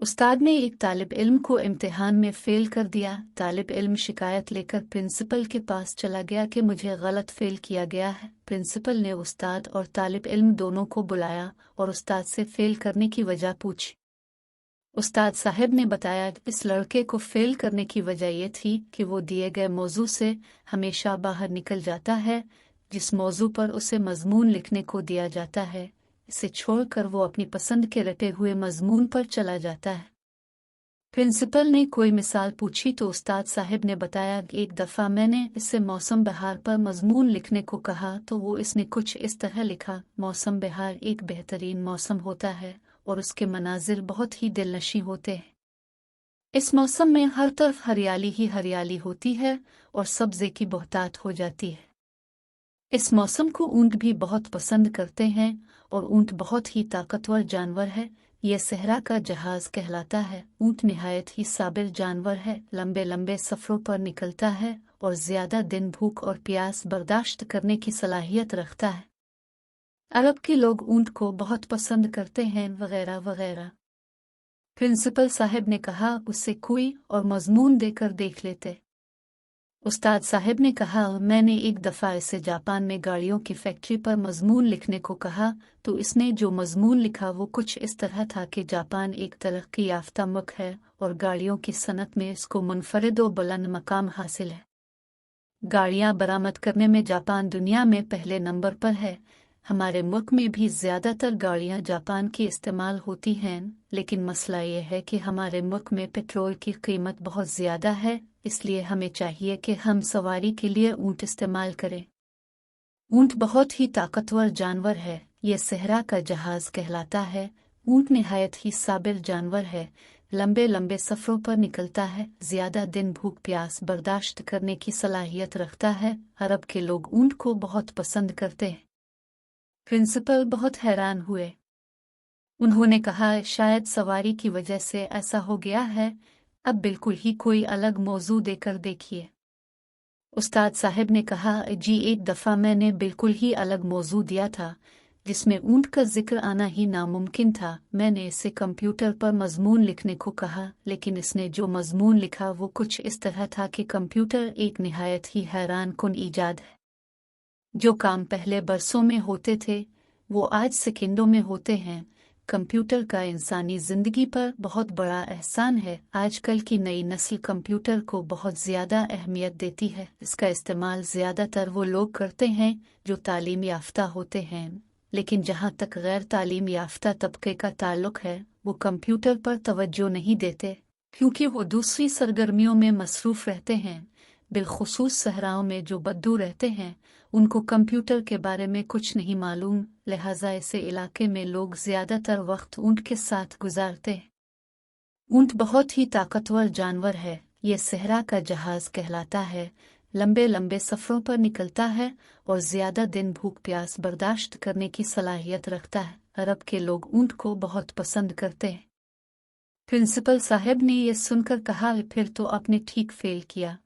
उस्ताद ने एक तालिब इल्म को इम्तिहान में फ़ेल कर दिया। तालिब इल्म शिकायत लेकर प्रिंसिपल के पास चला गया कि मुझे गलत फ़ेल किया गया है। प्रिंसिपल ने उस्ताद और तालिब इल्म दोनों को बुलाया और उस्ताद से फ़ेल करने की वजह पूछी। उस्ताद साहब ने बताया कि इस लड़के को फ़ेल करने की वजह यह थी कि वो दिए गए मौजू से हमेशा बाहर निकल जाता है। जिस मौजू पर उसे मज़मून लिखने को दिया जाता है, इसे छोड़कर वो अपनी पसंद के रटे हुए मज़मून पर चला जाता है। प्रिंसिपल ने कोई मिसाल पूछी तो उस्ताद साहब ने बताया कि एक दफ़ा मैंने इससे मौसम बहार पर मज़मून लिखने को कहा तो वो इसने कुछ इस तरह लिखा। मौसम बहार एक बेहतरीन मौसम होता है और उसके मनाजिर बहुत ही दिलनशी होते हैं। इस मौसम में हर तरफ हरियाली ही हरियाली होती है और सब्ज़े की बहुतात हो जाती है। इस मौसम को ऊंट भी बहुत पसंद करते हैं और ऊंट बहुत ही ताकतवर जानवर है। यह सहरा का जहाज कहलाता है। ऊंट निहायत ही साबिर जानवर है, लंबे लंबे सफ़रों पर निकलता है और ज़्यादा दिन भूख और प्यास बर्दाश्त करने की सलाहियत रखता है। अरब के लोग ऊंट को बहुत पसंद करते हैं वगैरह वगैरह। प्रिंसिपल साहब ने कहा उससे कोई और मज़मून देकर देख लेते। उस्ताद साहब ने कहा मैंने एक दफ़ा इसे जापान में गाड़ियों की फैक्ट्री पर मज़मून लिखने को कहा तो इसने जो मज़मून लिखा वो कुछ इस तरह था कि जापान एक तरक्की याफ्ता मुल्क है और गाड़ियों की सनत में इसको मुनफरिद व बुलंद मकाम हासिल है। गाड़ियाँ बरामद करने में जापान दुनिया में पहले नंबर पर है। हमारे मुल्क में भी ज़्यादातर गाड़ियाँ जापान की इस्तेमाल होती हैं, लेकिन मसला ये है कि हमारे मुल्क में पेट्रोल की कीमत बहुत ज़्यादा है, इसलिए हमें चाहिए कि हम सवारी के लिए ऊंट इस्तेमाल करें। ऊंट बहुत ही ताकतवर जानवर है। यह सहरा का जहाज कहलाता है। ऊंट निहायत ही साबिर जानवर है, लंबे लंबे सफ़रों पर निकलता है, ज़्यादा दिन भूख प्यास बर्दाश्त करने की सलाहियत रखता है। अरब के लोग ऊंट को बहुत पसंद करते हैं। प्रिंसिपल बहुत हैरान हुए। उन्होंने कहा शायद सवारी की वजह से ऐसा हो गया है, अब बिल्कुल ही कोई अलग मौजू देकर देखिए। उस्ताद साहब ने कहा जी एक दफ़ा मैंने बिल्कुल ही अलग मौजू दिया था जिसमें ऊंट का जिक्र आना ही नामुमकिन था। मैंने इसे कंप्यूटर पर मज़मून लिखने को कहा, लेकिन इसने जो मज़मून लिखा वो कुछ इस तरह था कि कंप्यूटर एक निहायत ही हैरान कुन ईजाद है। जो काम पहले बरसों में होते थे वो आज सेकंडों में होते हैं। कंप्यूटर का इंसानी ज़िंदगी पर बहुत बड़ा एहसान है। आजकल की नई नस्ल कंप्यूटर को बहुत ज़्यादा अहमियत देती है। इसका इस्तेमाल ज़्यादातर वो लोग करते हैं जो तालीम याफ्ता होते हैं, लेकिन जहाँ तक गैर तालीम याफ्ता तबके का ताल्लुक है वो कंप्यूटर पर तवज्जो नहीं देते क्योंकि वो दूसरी सरगर्मियों में मसरूफ़ रहते हैं। बिलखुसूस सहराओं में जो बद्दू रहते हैं उनको कंप्यूटर के बारे में कुछ नहीं मालूम, लिहाजा ऐसे इलाके में लोग ज़्यादातर वक्त ऊंट के साथ गुजारते हैं। ऊंट बहुत ही ताकतवर जानवर है। यह सहरा का जहाज कहलाता है, लंबे लंबे सफ़रों पर निकलता है और ज़्यादा दिन भूख प्यास बर्दाश्त करने की सलाहियत रखता है। अरब के लोग ऊंट को बहुत पसंद करते हैं। प्रिंसिपल साहब ने यह सुनकर कहा फिर तो आपने ठीक फ़ेल किया।